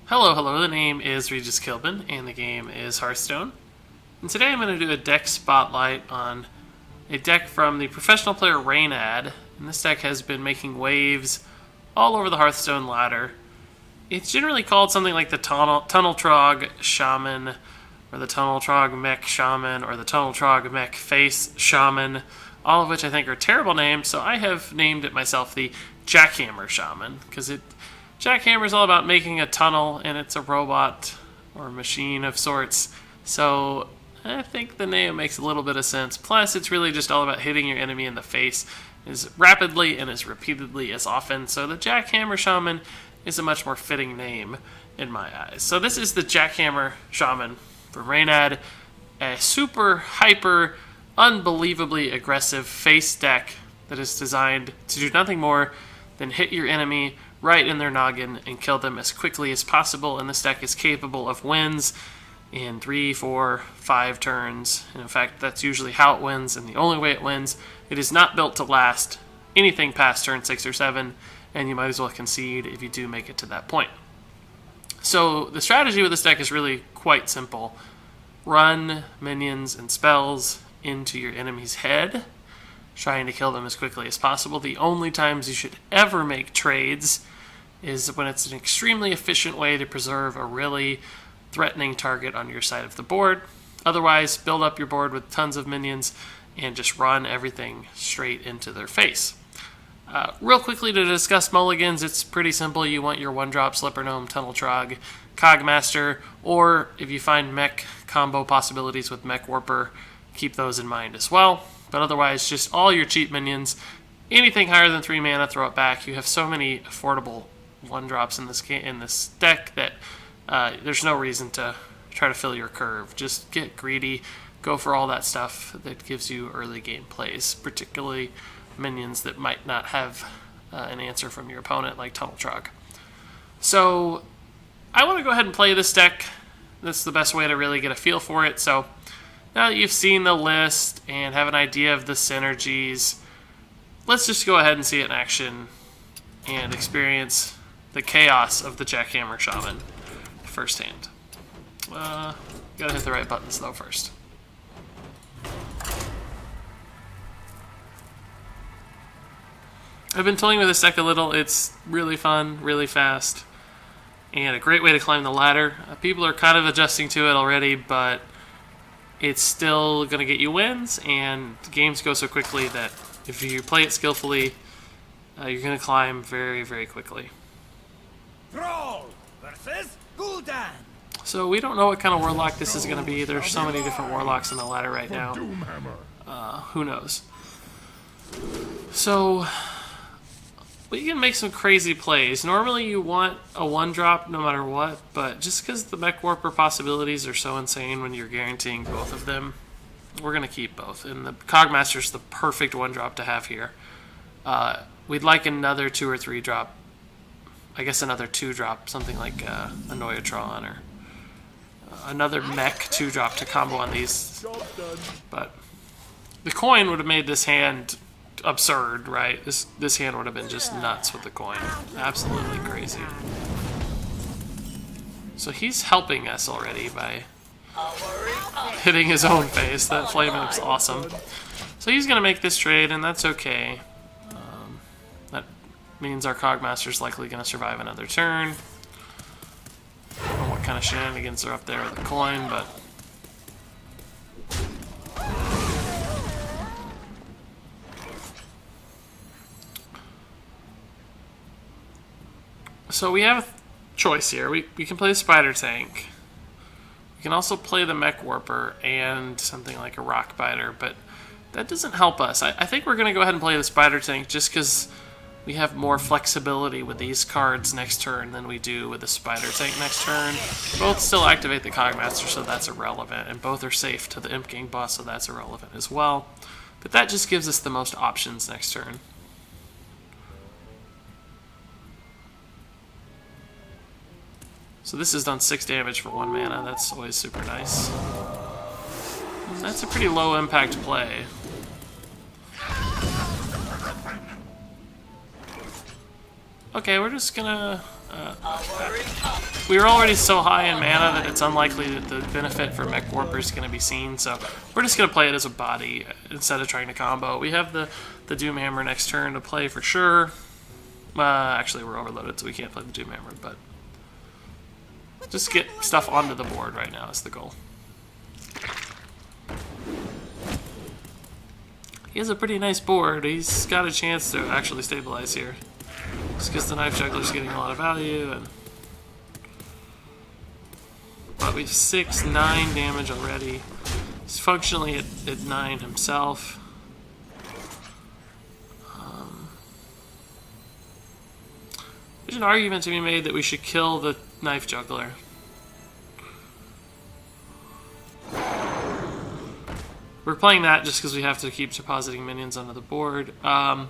Hello, the name is Regis Kilbin, and the game is Hearthstone. And today I'm going to do a deck spotlight on a deck from the professional player Reynad, and this deck has been making waves all over the Hearthstone ladder. It's generally called something like the Tunnel Trog Shaman, or the Tunnel Trog Mech Shaman, or the Tunnel Trog Mech Face Shaman, all of which I think are terrible names, so I have named it myself the Jackhammer Shaman, because Jackhammer is all about making a tunnel, and it's a robot or a machine of sorts. So I think the name makes a little bit of sense. Plus, it's really just all about hitting your enemy in the face as rapidly and as repeatedly as often. So the Jackhammer Shaman is a much more fitting name in my eyes. So this is the Jackhammer Shaman from Reynad, a super hyper, unbelievably aggressive face deck that is designed to do nothing more than hit your enemy right in their noggin and kill them as quickly as possible. And this deck is capable of wins in 3, 4, 5 turns. And in fact, that's usually how it wins, and the only way it wins. It is not built to last anything past turn 6 or 7, and you might as well concede if you do make it to that point. So the strategy with this deck is really quite simple. Run minions and spells into your enemy's head, trying to kill them as quickly as possible. The only times you should ever make trades is when it's an extremely efficient way to preserve a really threatening target on your side of the board. Otherwise, build up your board with tons of minions and just run everything straight into their face. Real quickly to discuss mulligans, it's pretty simple. You want your 1-drop Slipper Gnome, Tunnel Trog, Cogmaster, or if you find mech combo possibilities with Mech Warper, keep those in mind as well. But otherwise, just all your cheap minions. Anything higher than 3 mana, throw it back. You have so many affordable 1-drops in this deck that there's no reason to try to fill your curve. Just get greedy, go for all that stuff that gives you early game plays, particularly minions that might not have an answer from your opponent, like Tunnel Trog. So I want to go ahead and play this deck. That's the best way to really get a feel for it. So now that you've seen the list and have an idea of the synergies, let's just go ahead and see it in action and experience the chaos of the Jackhammer Shaman firsthand. Gotta hit the right buttons though first. I've been toying with this deck a little. It's really fun, really fast, and a great way to climb the ladder. People are kind of adjusting to it already, but it's still going to get you wins, and games go so quickly that if you play it skillfully, you're going to climb very, very quickly. Thrall versus Gul'dan. So we don't know what kind of Warlock this is going to be. There's so many different Warlocks in the ladder right now. Who knows? So we can make some crazy plays. Normally you want a 1-drop no matter what, but just because the Mech Warper possibilities are so insane when you're guaranteeing both of them, we're going to keep both. And the Cogmaster's the perfect 1-drop to have here. We'd like another 2 or 3 drop. I guess another 2-drop, something like a Noyatron or another Mech 2-drop to combo on these. But the coin would have made this hand absurd, right? This hand would have been just nuts with the coin. Absolutely crazy. So he's helping us already by hitting his own face. That flame up's awesome. So he's gonna make this trade, and that's okay. That means our Cogmaster's likely gonna survive another turn. I don't know what kind of shenanigans are up there with the coin, but so we have a choice here. We can play the Spider Tank. We can also play the Mech Warper and something like a Rock Biter, but that doesn't help us. I think we're going to go ahead and play the Spider Tank just because we have more flexibility with these cards next turn than we do with the Spider Tank next turn. Both still activate the Cogmaster, so that's irrelevant, and both are safe to the Imp King boss, so that's irrelevant as well. But that just gives us the most options next turn. So this has done 6 damage for 1 mana. That's always super nice. And that's a pretty low impact play. Okay, we're just gonna we were already so high in mana that it's unlikely that the benefit for Mech Warper is going to be seen, so we're just going to play it as a body instead of trying to combo. We have the Doomhammer next turn to play for sure. Actually, we're overloaded, so we can't play the Doomhammer, but just get stuff onto the board right now is the goal. He has a pretty nice board. He's got a chance to actually stabilize here. Just because the Knife Juggler's getting a lot of value. But we have 6, 9 damage already. He's functionally at 9 himself. There's an argument to be made that we should kill the Knife Juggler. We're playing that just because we have to keep depositing minions onto the board. I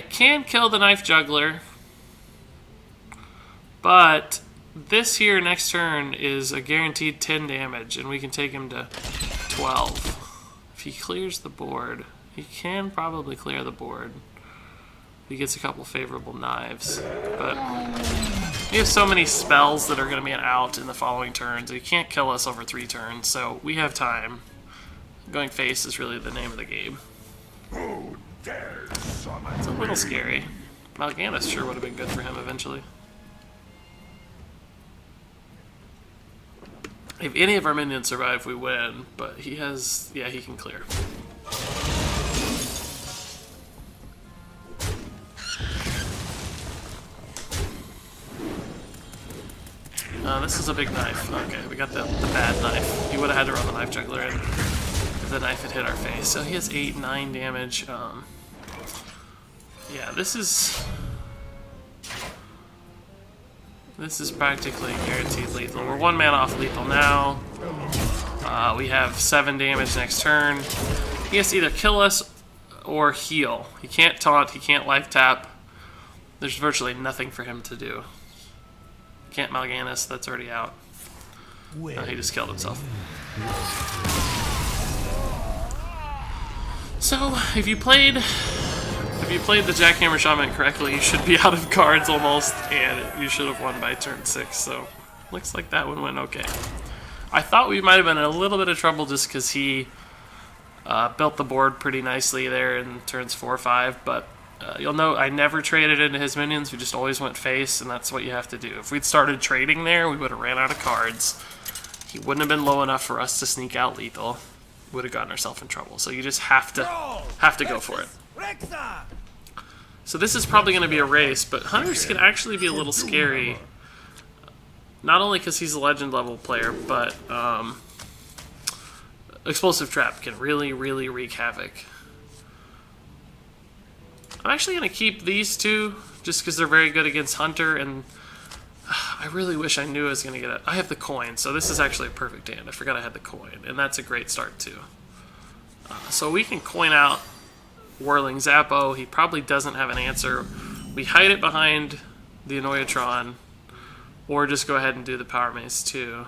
can kill the Knife Juggler, but this here next turn is a guaranteed 10 damage, and we can take him to 12. If he clears the board, he can probably clear the board. He gets a couple favorable knives, but we have so many spells that are going to be out in the following turns. He can't kill us over 3 turns, so we have time. Going face is really the name of the game. It's a little scary. Mal'Ganis sure would have been good for him eventually. If any of our minions survive, we win, but he has... yeah, he can clear. This is a big knife. Okay, we got the bad knife. He would have had to run the Knife Juggler in if the knife had hit our face. So he has 8, 9 damage. Yeah, this is practically guaranteed lethal. We're 1 mana off lethal now. We have 7 damage next turn. He has to either kill us or heal. He can't taunt, he can't life tap. There's virtually nothing for him to do. Can't Mal'Ganis, that's already out. He just killed himself. So, if you played the Jackhammer Shaman correctly, you should be out of cards almost, and you should have won by turn 6, so looks like that one went okay. I thought we might have been in a little bit of trouble just because he built the board pretty nicely there in turns 4 or 5, but you'll note I never traded into his minions, we just always went face, and that's what you have to do. If we'd started trading there, we would have ran out of cards. He wouldn't have been low enough for us to sneak out lethal. We would have gotten ourselves in trouble. So you just have to go for it. So this is probably going to be a race, but Hunters can actually be a little scary. Not only because he's a legend level player, but Explosive Trap can really, really wreak havoc. I'm actually going to keep these two, just because they're very good against Hunter, and I really wish I knew I was going to get it. I have the coin, so this is actually a perfect hand. I forgot I had the coin, and that's a great start, too. So we can coin out Whirling Zappo. He probably doesn't have an answer. We hide it behind the Annoyatron, or just go ahead and do the Power Mace, too.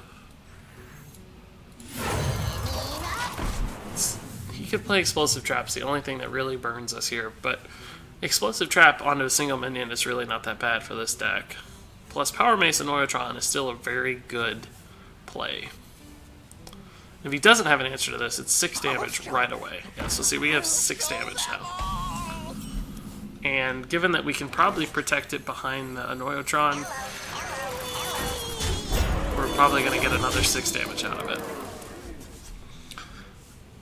He could play Explosive Trap's the only thing that really burns us here, but Explosive Trap onto a single minion is really not that bad for this deck. Plus, Power Mace and Annoyatron is still a very good play. If he doesn't have an answer to this, it's 6 damage right away. Yeah, so see, we have 6 damage now. And given that we can probably protect it behind the Annoyatron, we're probably going to get another 6 damage out of it.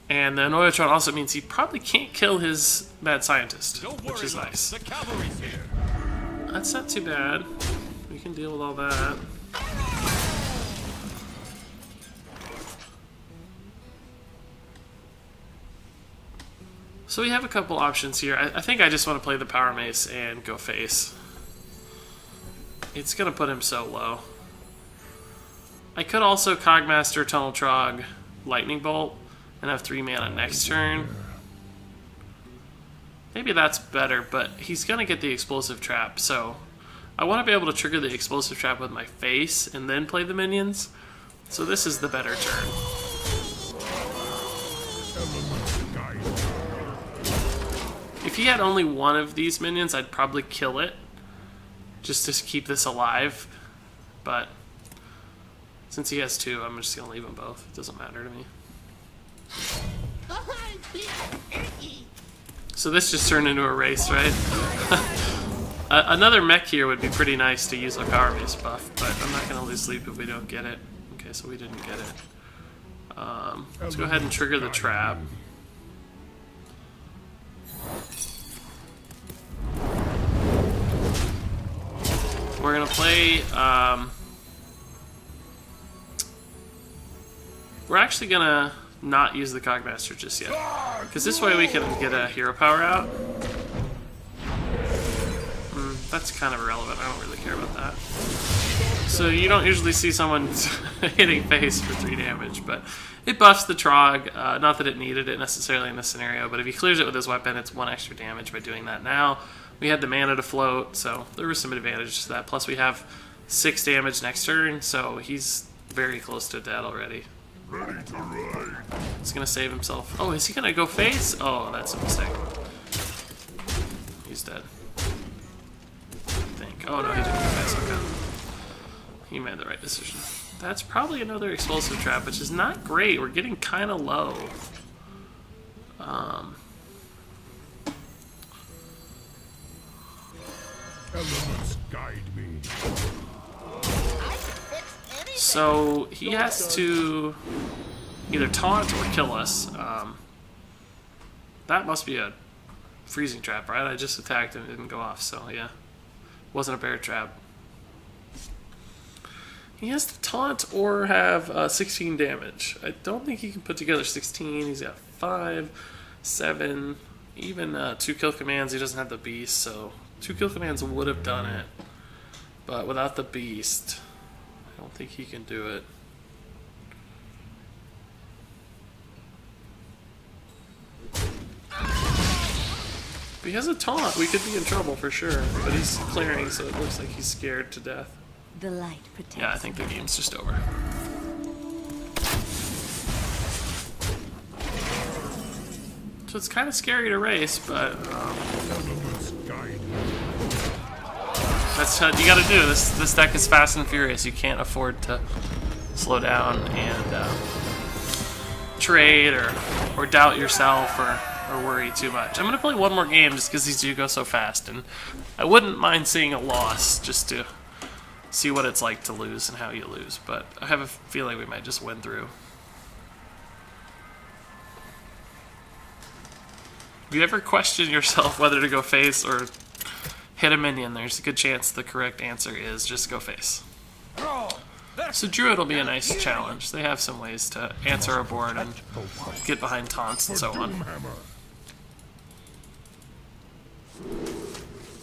And the Annoyatron also means he probably can't kill his Mad Scientist, which is nice. That's not too bad. We can deal with all that. So we have a couple options here. I think I just want to play the Power Mace and go face. It's going to put him so low. I could also Cogmaster, Tunnel Trog, Lightning Bolt, and have 3 mana next turn. Maybe that's better, but he's going to get the Explosive Trap, so I want to be able to trigger the Explosive Trap with my face and then play the minions. So this is the better turn. If he had only one of these minions, I'd probably kill it, just to keep this alive. but since he has 2, I'm just going to leave them both. It doesn't matter to me. So this just turned into a race, right? Another mech here would be pretty nice to use a power base buff, but I'm not going to lose sleep if we don't get it. Okay, so we didn't get it. Let's go ahead and trigger the trap. We're going to play... we're actually going to not use the Cogmaster just yet, because this way we can get a hero power out. That's kind of irrelevant. I don't really care about that. So you don't usually see someone hitting face for 3 damage, but it buffs the Trog. Not that it needed it necessarily in this scenario, but if he clears it with his weapon, it's 1 extra damage by doing that. Now we had the mana to float, so there was some advantage to that. Plus we have 6 damage next turn, so he's very close to dead already. Ready to ride. He's gonna save himself. Oh, is he gonna go face? Oh, that's a mistake. He's dead. I think. Oh no, he didn't go face. Okay. He made the right decision. That's probably another explosive trap, which is not great. We're getting kind of low. Elements guide me. So he has to either taunt or kill us. That must be a freezing trap, right? I just attacked and it didn't go off, so yeah. Wasn't a bear trap. He has to taunt or have 16 damage. I don't think he can put together 16. He's got 5, 7, even 2 kill commands. He doesn't have the beast, so 2 kill commands would have done it. But without the beast, I don't think he can do it. If he has a taunt, we could be in trouble for sure. But he's clearing, so it looks like he's scared to death. The light protects. Yeah, I think the game's just over. So it's kind of scary to race, but that's what you gotta do. This deck is fast and furious. You can't afford to slow down and trade or doubt yourself or worry too much. I'm gonna play one more game just because these do go so fast, and I wouldn't mind seeing a loss just to see what it's like to lose and how you lose, but I have a feeling we might just win through. If you ever question yourself whether to go face or hit a minion, there's a good chance the correct answer is just go face. So Druid will be a nice challenge. They have some ways to answer a board and get behind taunts and so on.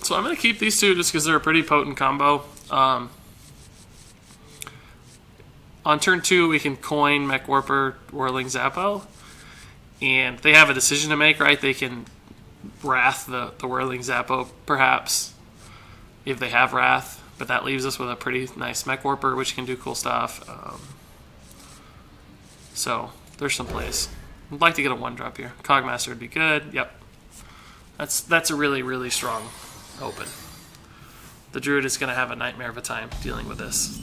So I'm going to keep these two just because they're a pretty potent combo. On turn 2, we can coin Mech Warper, Whirling Zappo, and they have a decision to make, right? They can Wrath the Whirling Zappo, perhaps, if they have Wrath, but that leaves us with a pretty nice Mech Warper, which can do cool stuff. So there's some plays. I'd like to get a 1-drop here. Cogmaster would be good. Yep, that's a really, really strong open. The Druid is going to have a nightmare of a time dealing with this.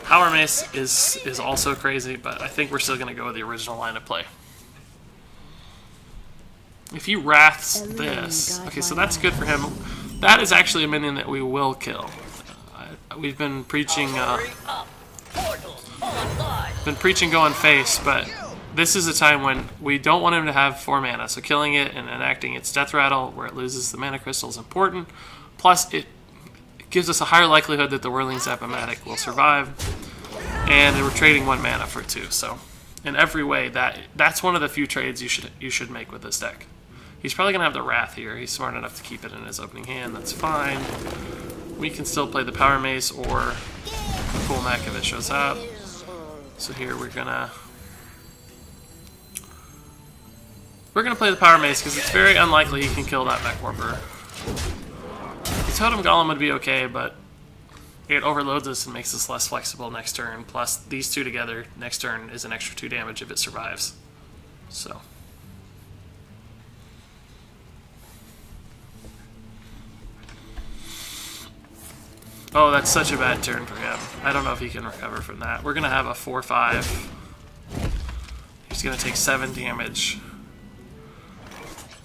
Power Mace is also crazy, but I think we're still going to go with the original line of play. If he Wraths this... Okay, so that's good for him. That is actually a minion that we will kill. We've been preaching... going face, but this is a time when we don't want him to have 4 mana, so killing it and enacting its Death Rattle, where it loses the mana crystal, is important. Plus, it gives us a higher likelihood that the Whirling Zap-O-Matic will survive, and we're trading 1 mana for 2. So, in every way, that's one of the few trades you should make with this deck. He's probably gonna have the Wrath here. He's smart enough to keep it in his opening hand. That's fine. We can still play the Power Mace or the Full Mech if it shows up. So here we're gonna play the Power Mace because it's very unlikely he can kill that Mech Warper. The Totem Golem would be okay, but it overloads us and makes us less flexible next turn. Plus, these two together next turn is an extra 2 damage if it survives. So. Oh, that's such a bad turn for him. I don't know if he can recover from that. We're going to have a 4-5. He's going to take 7 damage.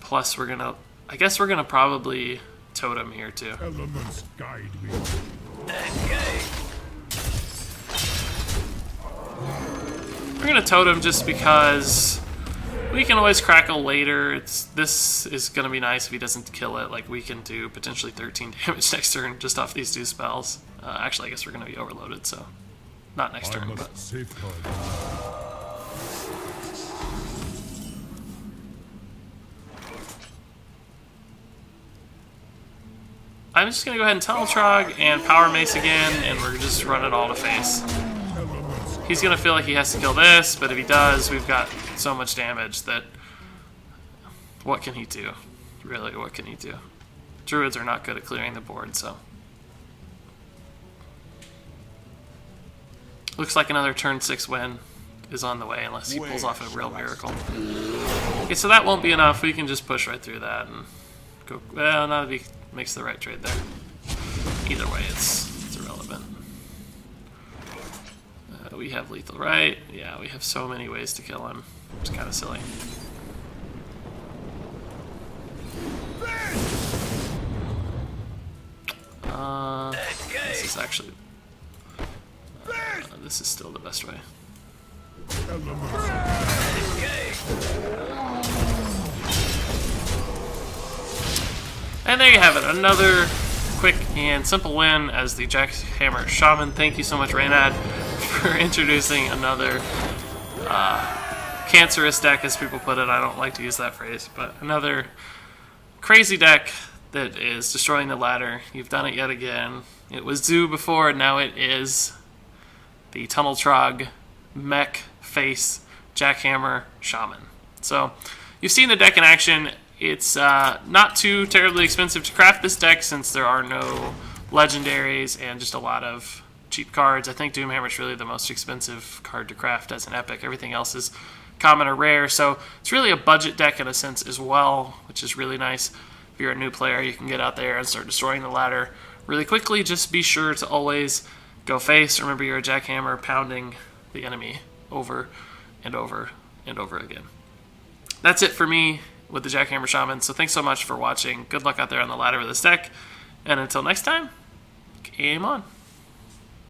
Plus, we're going to... I guess we're going to probably totem here, too. Elements guide me. We're going to totem just because we can always crackle later. This is going to be nice if he doesn't kill it. Like, we can do potentially 13 damage next turn just off these 2 spells. Actually, I guess we're going to be overloaded, so not next turn, but... Safeguard. I'm just going to go ahead and Tunnel Trog and Power Mace again, and we're just running all to face. He's going to feel like he has to kill this, but if he does, we've got so much damage that... What can he do? Really, what can he do? Druids are not good at clearing the board, so... Looks like another turn 6 win is on the way, unless he pulls off a real miracle. Okay, so that won't be enough. We can just push right through that and go... Well, not if he makes the right trade there. Either way, it's irrelevant. We have lethal, right? Yeah, we have so many ways to kill him. It's kind of silly. This is actually... this is still the best way. And there you have it. Another quick and simple win as the Jackhammer Shaman. Thank you so much, Reynad, for introducing another cancerous deck, as people put it. I don't like to use that phrase, but another crazy deck that is destroying the ladder. You've done it yet again. It was Zoo before, and now it is the Tunnel Trog Mech Face Jackhammer Shaman. So you've seen the deck in action. It's not too terribly expensive to craft this deck since there are no legendaries and just a lot of cheap cards. I think Doomhammer is really the most expensive card to craft as an epic. Everything else is common or rare, so it's really a budget deck in a sense as well, which is really nice. If you're a new player, you can get out there and start destroying the ladder really quickly. Just be sure to always go face. Remember, you're a jackhammer pounding the enemy over and over and over again. That's it for me with the Jackhammer Shaman, so thanks so much for watching. Good luck out there on the ladder with this deck, and until next time, game on.